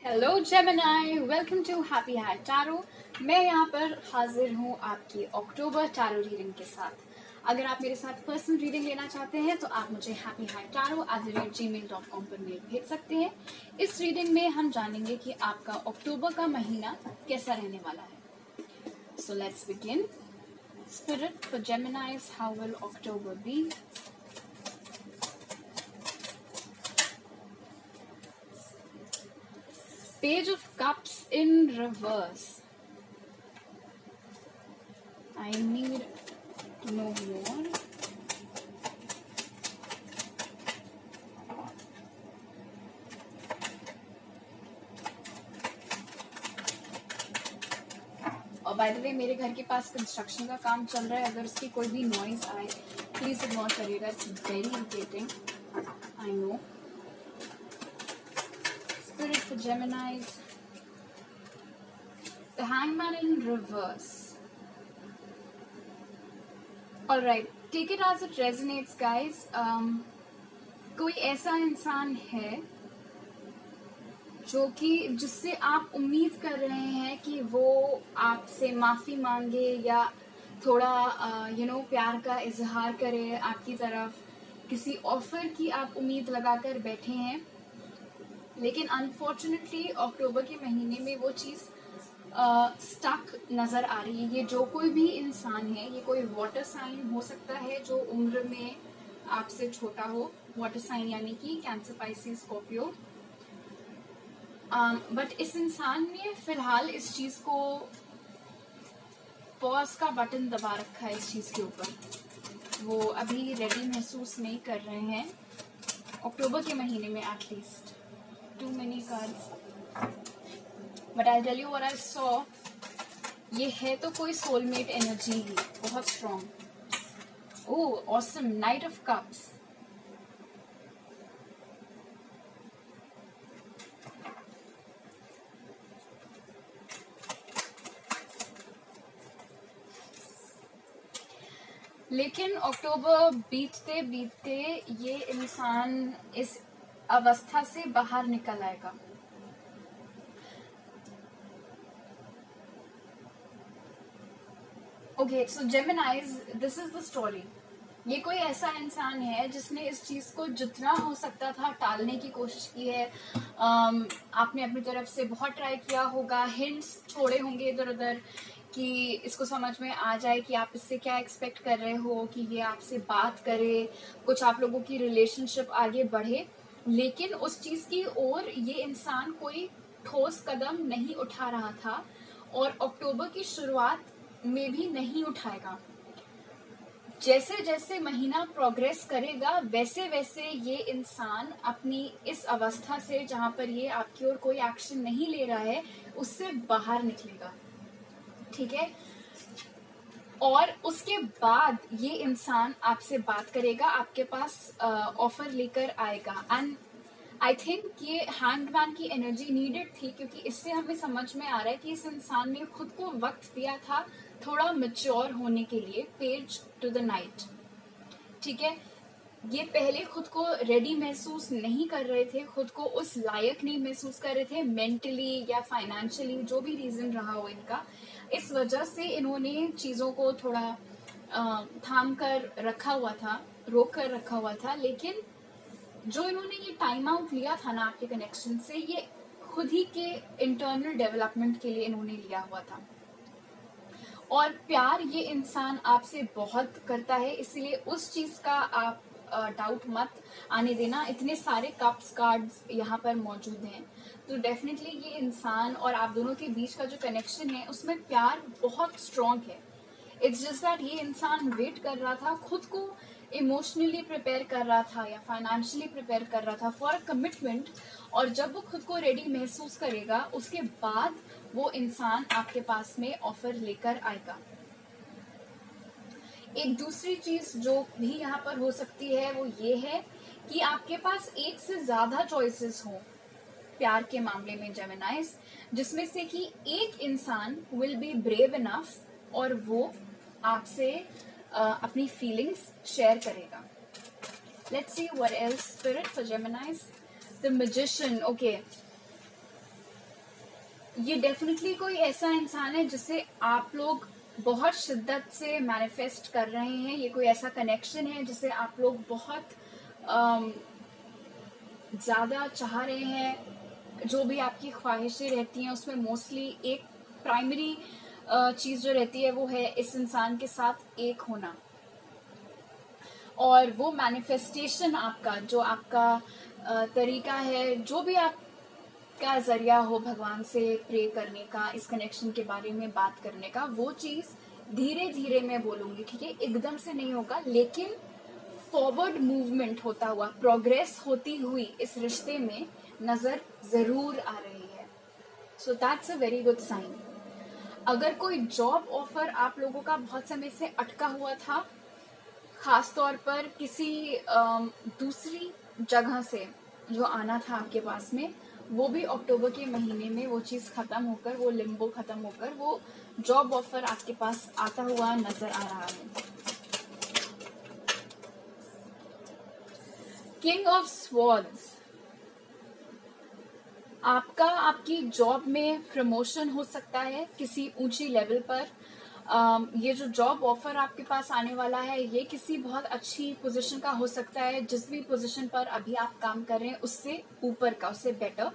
Hello Gemini, welcome to happy high tarot. मैं यहाँ पर हाजिर हूँ आपकी अक्टूबर टैरो रीडिंग के साथ। अगर आप मेरे साथ पर्सनल रीडिंग लेना चाहते हैं तो आप मुझे happyhightarot@gmail.com पर मेल भेज सकते हैं। इस रीडिंग में हम जानेंगे कि आपका अक्टूबर का महीना कैसा रहने वाला है। So let's begin. Spirit for Geminis, how will October be? Page of Cups in reverse. I need to know more. और बाय द वे मेरे घर के पास कंस्ट्रक्शन का काम चल रहा है, अगर उसकी कोई भी नॉइज आए प्लीज इग्नोर करिएगा। It's very irritating, I know. Spirit for Geminis. The Hangman in reverse. Alright, take it as it resonates, guys. कोई ऐसा इंसान है जो कि जिससे आप उम्मीद कर रहे हैं कि वो आपसे माफी मांगे या थोड़ा प्यार का इजहार करे आपकी तरफ। किसी ऑफर की आप उम्मीद लगाकर बैठे हैं, लेकिन अनफॉर्चुनेटली अक्टूबर के महीने में वो चीज स्टक नजर आ रही है। ये जो कोई भी इंसान है, ये कोई वाटर साइन हो सकता है जो उम्र में आपसे छोटा हो। वाटर साइन यानी कि कैंसर, पाइसेस, स्कॉर्पियो। बट इस इंसान ने फिलहाल इस चीज को पॉज का बटन दबा रखा है इस चीज के ऊपर। वो अभी रेडी महसूस नहीं कर रहे हैं अक्टूबर के महीने में, at least. Too many cards, but I'll tell you what I saw. ये है तो कोई सोलमेट एनर्जी ही, बहुत strong. Oh awesome, night of cups. लेकिन अक्टूबर बीतते बीतते ये इंसान इस अवस्था से बाहर निकल आएगा। Okay, so जेमिनाइज, this is the story. ये कोई ऐसा इंसान है जिसने इस चीज को जितना हो सकता था टालने की कोशिश की है। आपने अपनी तरफ से बहुत ट्राई किया होगा, हिंट्स छोड़े होंगे इधर उधर कि इसको समझ में आ जाए कि आप इससे क्या एक्सपेक्ट कर रहे हो, कि ये आपसे बात करे, कुछ आप लोगों की रिलेशनशिप आगे बढ़े। लेकिन उस चीज की ओर ये इंसान कोई ठोस कदम नहीं उठा रहा था और अक्टूबर की शुरुआत में भी नहीं उठाएगा। जैसे जैसे महीना प्रोग्रेस करेगा वैसे वैसे ये इंसान अपनी इस अवस्था से, जहां पर ये आपकी ओर कोई एक्शन नहीं ले रहा है, उससे बाहर निकलेगा। ठीक है, और उसके बाद ये इंसान आपसे बात करेगा, आपके पास ऑफर लेकर आएगा। एंड आई थिंक ये हैंगमैन की एनर्जी नीडेड थी, क्योंकि इससे हमें समझ में आ रहा है कि इस इंसान ने खुद को वक्त दिया था थोड़ा मैच्योर होने के लिए। पेज टू द नाइट, ठीक है। ये पहले खुद को रेडी महसूस नहीं कर रहे थे, खुद को उस लायक नहीं महसूस कर रहे थे, मेंटली या फाइनेंशियली, जो भी रीजन रहा हो इनका। इस वजह से इन्होंने चीजों को थोड़ा थाम कर रखा हुआ था, रोक कर रखा हुआ था। लेकिन जो इन्होंने ये टाइम आउट लिया था ना आपके कनेक्शन से, ये खुद ही के इंटरनल डेवलपमेंट के लिए इन्होंने लिया हुआ था। और प्यार ये इंसान आपसे बहुत करता है, इसलिए उस चीज का आप डाउट मत आने देना। इतने सारे कप्स कार्ड्स यहाँ पर मौजूद हैं, तो डेफिनेटली ये इंसान और आप दोनों के बीच का जो कनेक्शन है उसमें प्यार बहुत स्ट्रांग है। इट्स जस्ट दैट ये इंसान वेट कर रहा था, खुद को इमोशनली प्रिपेयर कर रहा था या फाइनेंशियली प्रिपेयर कर रहा था फॉर अ कमिटमेंट। और जब वो खुद को रेडी महसूस करेगा, उसके बाद वो इंसान आपके पास में ऑफर लेकर आएगा। एक दूसरी चीज जो भी यहाँ पर हो सकती है वो ये है कि आपके पास एक से ज्यादा चॉइसेस हो प्यार के मामले में जेमिनाइज, जिसमें से कि एक इंसान विल बी ब्रेव इनफ और वो आपसे अपनी फीलिंग्स शेयर करेगा। Let's see what else spirit for जेमिनाइज। The magician, okay. ये डेफिनेटली कोई ऐसा इंसान है जिसे आप लोग बहुत शिद्दत से मैनिफेस्ट कर रहे हैं। ये कोई ऐसा कनेक्शन है जिसे आप लोग बहुत ज़्यादा चाह रहे हैं। जो भी आपकी ख्वाहिशें रहती हैं उसमें मोस्टली एक प्राइमरी चीज़ जो रहती है वो है इस इंसान के साथ एक होना। और वो मैनिफेस्टेशन आपका, जो आपका तरीका है, जो भी आपका जरिया हो भगवान से प्रे करने का, इस कनेक्शन के बारे में बात करने का, वो चीज़ धीरे धीरे मैं बोलूँगी, ठीक है? एकदम से नहीं होगा, लेकिन फॉरवर्ड मूवमेंट होता हुआ, प्रोग्रेस होती हुई इस रिश्ते में नज़र ज़रूर आ रही है। So that's a very good sign. अगर कोई जॉब ऑफर आप लोगों का बहुत समय से अटका हुआ था, खास तौर पर किसी दूसरी जगह से जो आना था आपके पास में, वो भी अक्टूबर के महीने में वो चीज़ खत्म होकर, वो लिम्बो खत्म होकर, वो जॉब ऑफर आपके पास आता हुआ नजर आ रहा है। किंग ऑफ स्वॉर्ड्स, आपकी जॉब में प्रमोशन हो सकता है किसी ऊंची लेवल पर। ये जो जॉब ऑफर आपके पास आने वाला है, ये किसी बहुत अच्छी पोजीशन का हो सकता है। जिस भी पोजीशन पर अभी आप काम कर रहे हैं उससे ऊपर का, उससे बेटर।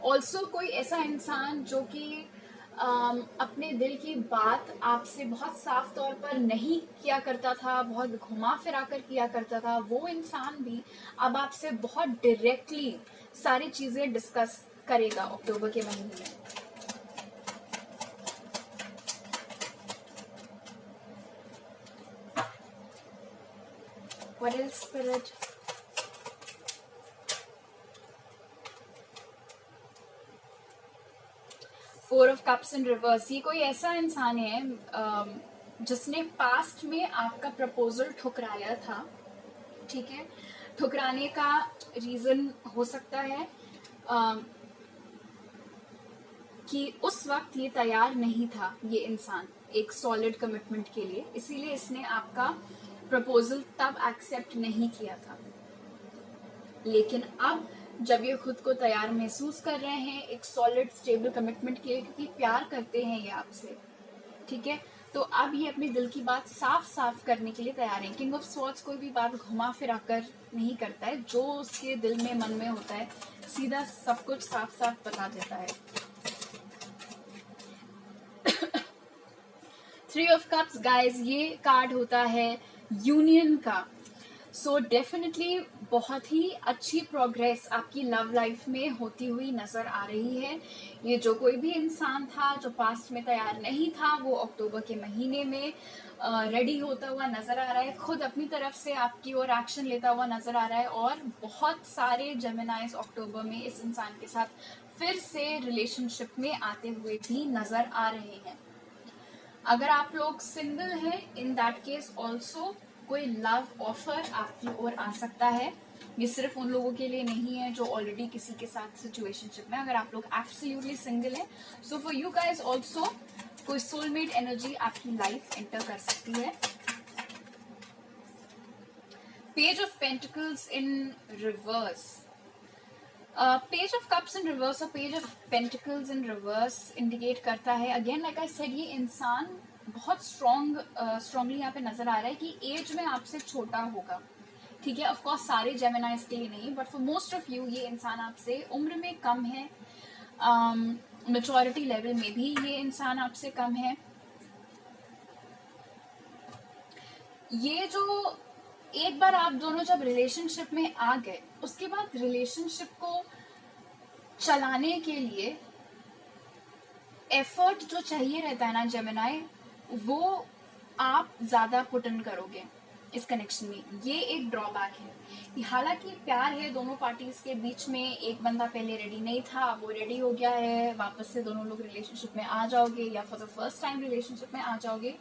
ऑल्सो कोई ऐसा इंसान जो कि अपने दिल की बात आपसे बहुत साफ तौर पर नहीं किया करता था, बहुत घुमा फिरा कर किया करता था, वो इंसान भी अब आपसे बहुत डायरेक्टली सारी चीजें डिस्कस करेगा अक्टूबर के महीने में। What else, Spirit? Four of cups in reverse, ये कोई ऐसा इंसान है जिसने पास्ट में आपका प्रपोजल ठुकराया था, ठीक है? ठुकराने का रीजन हो सकता है कि उस वक्त ये तैयार नहीं था ये इंसान एक सॉलिड कमिटमेंट के लिए, इसीलिए इसने आपका प्रपोजल तब एक्सेप्ट नहीं किया था। लेकिन अब जब ये खुद को तैयार महसूस कर रहे हैं एक सॉलिड स्टेबल कमिटमेंट के लिए, क्योंकि प्यार करते हैं ये आपसे, ठीक है, तो अब ये अपने दिल की बात साफ साफ करने के लिए तैयार है। किंग ऑफ स्वॉर्ड्स कोई भी बात घुमा फिरा कर नहीं करता है, जो उसके दिल में मन में होता है सीधा सब कुछ साफ साफ बता देता है। थ्री ऑफ कप्स गाइज, ये कार्ड होता है यूनियन का। सो डेफिनेटली बहुत ही अच्छी प्रोग्रेस आपकी लव लाइफ में होती हुई नजर आ रही है। ये जो कोई भी इंसान था जो पास्ट में तैयार नहीं था, वो अक्टूबर के महीने में रेडी होता हुआ नजर आ रहा है, खुद अपनी तरफ से आपकी ओर एक्शन लेता हुआ नजर आ रहा है। और बहुत सारे जेमिनाइज अक्टूबर में इस इंसान के साथ फिर से रिलेशनशिप में आते हुए भी नजर आ रहे हैं। अगर आप लोग सिंगल हैं, इन दैट केस ऑल्सो कोई लव ऑफर आपकी ओर आ सकता है। ये सिर्फ उन लोगों के लिए नहीं है जो ऑलरेडी किसी के साथ सिचुएशनशिप में। अगर आप लोग एब्सोल्युटली सिंगल हैं, so for you guys also कोई सोलमेट एनर्जी आपकी लाइफ एंटर कर सकती है। Page of pentacles in reverse, page of cups in reverse और page of pentacles in reverse indicate करता है, अगेन लाइक आई सेड, ये इंसान बहुत स्ट्रांगली यहाँ पे नजर आ रहा है कि एज में आपसे छोटा होगा, ठीक है? ऑफ कोर्स सारे जेमिनाइज के लिए नहीं, but for most of you ये इंसान आपसे उम्र में कम है, मैच्योरिटी लेवल में भी ये इंसान आपसे कम है। ये जो एक बार आप दोनों जब रिलेशनशिप में आ गए, उसके बाद रिलेशनशिप को चलाने के लिए एफर्ट जो चाहिए रहता है ना जेमिनाई, वो आप ज्यादा पुट इन करोगे इस कनेक्शन में। ये एक ड्रॉबैक है। हालांकि प्यार है दोनों पार्टीज के बीच में, एक बंदा पहले रेडी नहीं था, वो रेडी हो गया है, वापस से दोनों लोग रिलेशनशिप में आ जाओगे या for the first time relationship में आ जाओगे।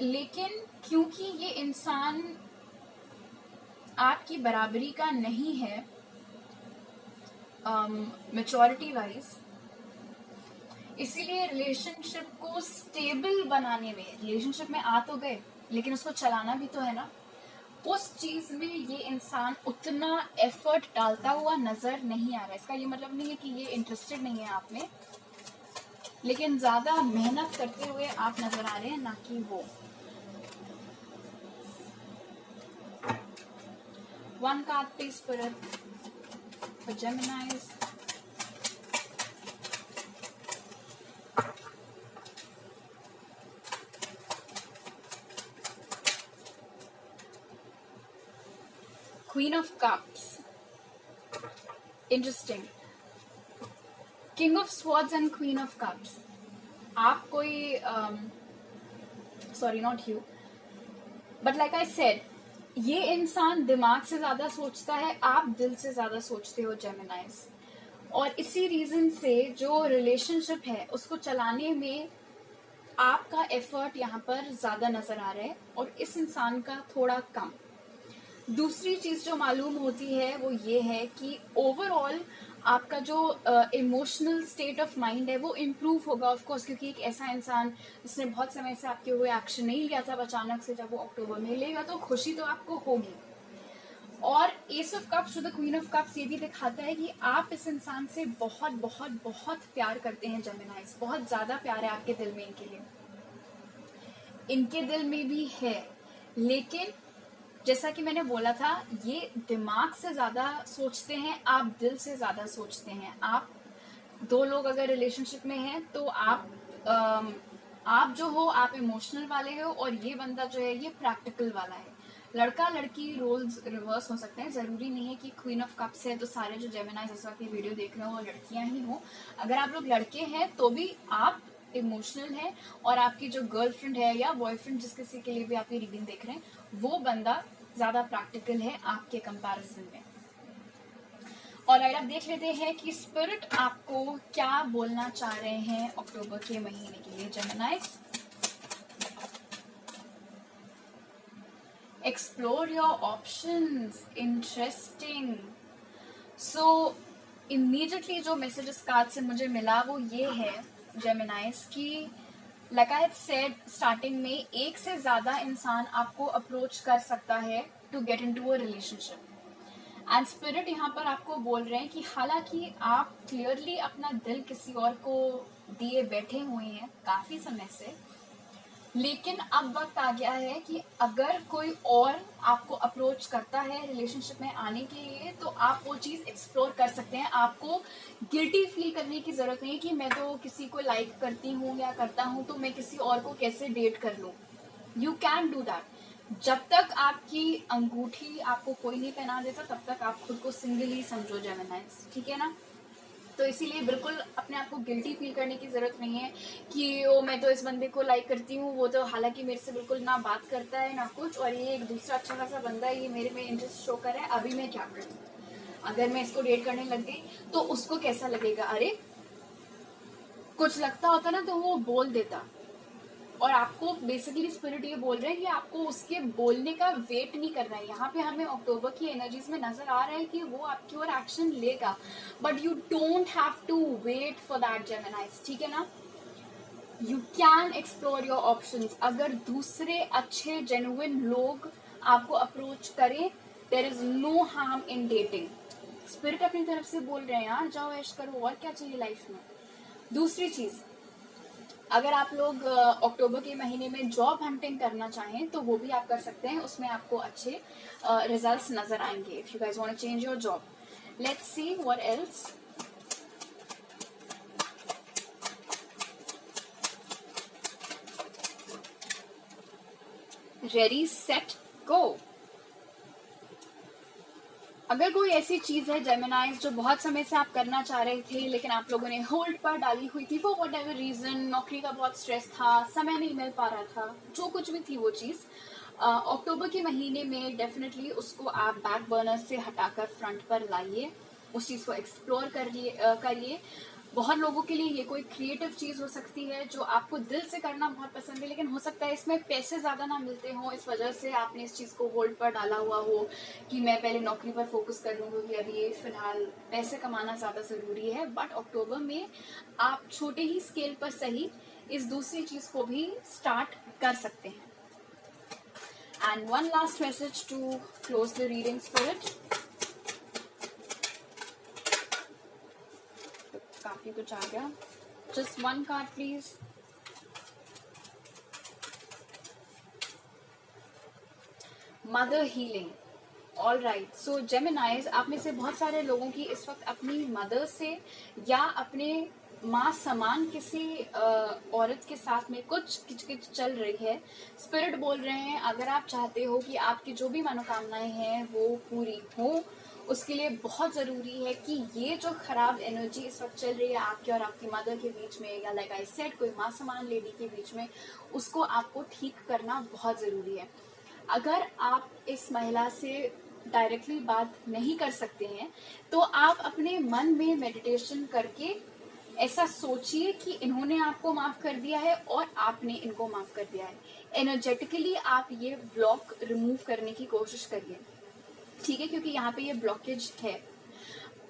लेकिन क्योंकि ये इंसान आपकी बराबरी का नहीं है मैच्योरिटी वाइज, इसीलिए रिलेशनशिप को स्टेबल बनाने में, रिलेशनशिप में आ तो गए लेकिन उसको चलाना भी तो है ना, उस चीज में ये इंसान उतना एफर्ट डालता हुआ नजर नहीं आ रहा है। इसका ये मतलब नहीं है कि ये इंटरेस्टेड नहीं है आप में, लेकिन ज्यादा मेहनत करते हुए आप नजर आ रहे हैं, ना कि वो। One card please for Geminis. Queen of Cups. Interesting. King of Swords and Queen of Cups. आप कोई sorry not you, but like I said, ये इंसान दिमाग से ज्यादा सोचता है, आप दिल से ज्यादा सोचते हो जेमिनाइज। और इसी रीजन से जो रिलेशनशिप है उसको चलाने में आपका एफर्ट यहाँ पर ज्यादा नजर आ रहा है और इस इंसान का थोड़ा कम। दूसरी चीज जो मालूम होती है वो ये है कि ओवरऑल आपका जो इमोशनल स्टेट ऑफ माइंड है वो इम्प्रूव होगा ऑफ कोर्स, क्योंकि एक ऐसा इंसान जिसने बहुत समय से आपके हुए एक्शन नहीं लिया था, अचानक से जब वो अक्टूबर में लेगा तो खुशी तो आपको होगी। और S of cups to the queen of cups ये भी दिखाता है कि आप इस इंसान से बहुत बहुत बहुत प्यार करते हैं जेमिनाइज, बहुत ज्यादा प्यार है आपके दिल में इनके लिए, इनके दिल में भी है। लेकिन जैसा कि मैंने बोला था, ये दिमाग से ज्यादा सोचते हैं, आप दिल से ज्यादा सोचते हैं। आप दो लोग अगर रिलेशनशिप में हैं तो आप जो हो आप इमोशनल वाले हो और ये बंदा जो है ये प्रैक्टिकल वाला है। लड़का लड़की रोल्स रिवर्स हो सकते हैं, जरूरी नहीं है कि क्वीन ऑफ कप्स है तो सारे जो जेमिनाइज इस वक्त वीडियो देख रहे हो वो लड़कियां ही हो। अगर आप लोग लड़के हैं तो भी आप इमोशनल है और आपकी जो गर्लफ्रेंड है या बॉयफ्रेंड जिस किसी के लिए भी आप ये रीडिंग देख रहे हैं वो बंदा ज्यादा प्रैक्टिकल है आपके कंपैरिजन में। और अब देख लेते हैं कि स्पिरिट आपको क्या बोलना चाह रहे हैं अक्टूबर के महीने के लिए जेमिनाइज। Explore your options, interesting. So immediately जो मैसेजेस कार्ड से मुझे मिला वो ये है जेमिनाइज की like I had said starting में, एक से ज्यादा इंसान आपको अप्रोच कर सकता है to get into a relationship. And spirit यहाँ पर आपको बोल रहे हैं कि हालांकि आप क्लियरली अपना दिल किसी और को दिए बैठे हुए हैं काफी समय से, लेकिन अब वक्त आ गया है कि अगर कोई और आपको अप्रोच करता है रिलेशनशिप में आने के लिए तो आप वो चीज एक्सप्लोर कर सकते हैं। आपको गिल्टी फील करने की जरूरत नहीं कि मैं तो किसी को लाइक करती हूँ या करता हूँ तो मैं किसी और को कैसे डेट कर लूँ। You can do that. जब तक आपकी अंगूठी आपको कोई नहीं पहना देता तब तक आप खुद को सिंगल ही समझो जेमिनाइज, ठीक है ना। तो इसीलिए बिल्कुल अपने आप को गिल्टी फील करने की जरूरत नहीं है कि ओ मैं तो इस बंदे को लाइक करती हूँ, वो तो हालांकि मेरे से बिल्कुल ना बात करता है ना कुछ, और ये एक दूसरा अच्छा खासा बंदा है, ये मेरे में इंटरेस्ट शो कर रहा है, अभी मैं क्या करूँ। अगर मैं इसको डेट करने लग गई तो उसको कैसा लगेगा, अरे कुछ लगता होता ना तो वो बोल देता। और आपको बेसिकली स्पिरिट ये बोल रहे हैं कि आपको उसके बोलने का वेट नहीं करना है। यहाँ पे हमें अक्टूबर की एनर्जीज में नजर आ रहा है कि वो आपकी ओर एक्शन लेगा, but you don't have to wait for that Geminis, ठीक है ना। You can explore your options. अगर दूसरे अच्छे जेन्युइन लोग आपको अप्रोच करें, there is no harm in dating. Spirit अपनी तरफ से बोल रहे हैं यार जाओ ऐश करो, और क्या चाहिए लाइफ में। दूसरी चीज, अगर आप लोग अक्टूबर के महीने में जॉब हंटिंग करना चाहें तो वो भी आप कर सकते हैं, उसमें आपको अच्छे रिजल्ट्स नजर आएंगे if you guys want to change your job. Let's see what else. Ready set go. अगर कोई ऐसी चीज है जेमिनाइज जो बहुत समय से आप करना चाह रहे थे लेकिन आप लोगों ने होल्ड पर डाली हुई थी फॉर वट एवर रीजन, नौकरी का बहुत स्ट्रेस था, समय नहीं मिल पा रहा था, जो कुछ भी थी वो चीज, अक्टूबर के महीने में डेफिनेटली उसको आप बैक बर्नर से हटाकर फ्रंट पर लाइए, उस चीज को एक्सप्लोर करिए। बहुत लोगों के लिए ये कोई क्रिएटिव चीज हो सकती है जो आपको दिल से करना बहुत पसंद है, लेकिन हो सकता है इसमें पैसे ज्यादा ना मिलते हो, इस वजह से आपने इस चीज को होल्ड पर डाला हुआ हो कि मैं पहले नौकरी पर फोकस कर लूँ क्योंकि अभी ये फिलहाल पैसे कमाना ज्यादा जरूरी है। बट अक्टूबर में आप छोटे ही स्केल पर सही इस दूसरी चीज को भी स्टार्ट कर सकते हैं। And one last message to close the reading, Spirit. काफी कुछ आ गया. Just one card, please. Mother healing. All right. सो जेमिनाइज, आप में से बहुत सारे लोगों की इस वक्त अपनी मदर से या अपने माँ समान किसी औरत के साथ में कुछ किचकिच चल रही है. स्पिरिट बोल रहे हैं अगर आप चाहते हो कि आपकी जो भी मनोकामनाएं हैं वो पूरी हो, उसके लिए बहुत ज़रूरी है कि ये जो खराब एनर्जी इस वक्त चल रही है आपके और आपकी मदर के बीच में, या लाइक आई सेड कोई माँ समान लेडी के बीच में, उसको आपको ठीक करना बहुत ज़रूरी है. अगर आप इस महिला से डायरेक्टली बात नहीं कर सकते हैं तो आप अपने मन में मेडिटेशन करके ऐसा सोचिए कि इन्होंने आपको माफ कर दिया है और आपने इनको माफ कर दिया है. एनर्जेटिकली आप ये ब्लॉक रिमूव करने की कोशिश करिए, ठीक है, क्योंकि यहाँ पे ये ब्लॉकेज है.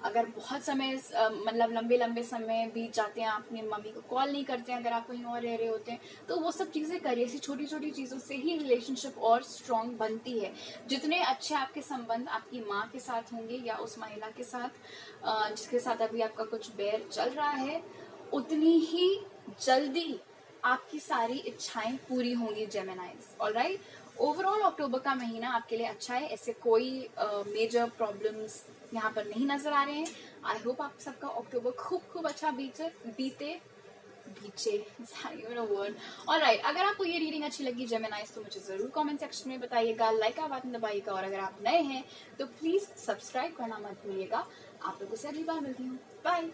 अगर बहुत समय मतलब लंबे लंबे समय बीत जाते हैं, आप अपनी मम्मी को कॉल नहीं करते हैं, अगर आप कहीं और रह रहे होते हैं, तो वो सब चीज़ें करिए. ऐसी छोटी छोटी चीज़ों से ही रिलेशनशिप और स्ट्रॉन्ग बनती है. जितने अच्छे आपके संबंध आपकी माँ के साथ होंगे या उस महिला के साथ जिसके साथ अभी आपका कुछ बैर चल रहा है, उतनी ही जल्दी आपकी सारी इच्छाएं पूरी होंगी जेमिनाइज. ऑलराइट. ओवरऑल अक्टूबर का महीना आपके लिए अच्छा है. ऐसे कोई मेजर प्रॉब्लम्स यहाँ पर नहीं नजर आ रहे हैं. आई होप आप सबका अक्टूबर खूब खूब अच्छा बीते. वर्ड. ऑलराइट. अगर आपको ये रीडिंग अच्छी लगी जेमिनाइज, तो मुझे जरूर कमेंट सेक्शन में बताइएगा, लाइक का बटन दबाइएगा, और अगर आप नए हैं तो प्लीज सब्सक्राइब करना मत भूलिएगा. आप लोगों से अगली बार मिलती हूँ. बाय.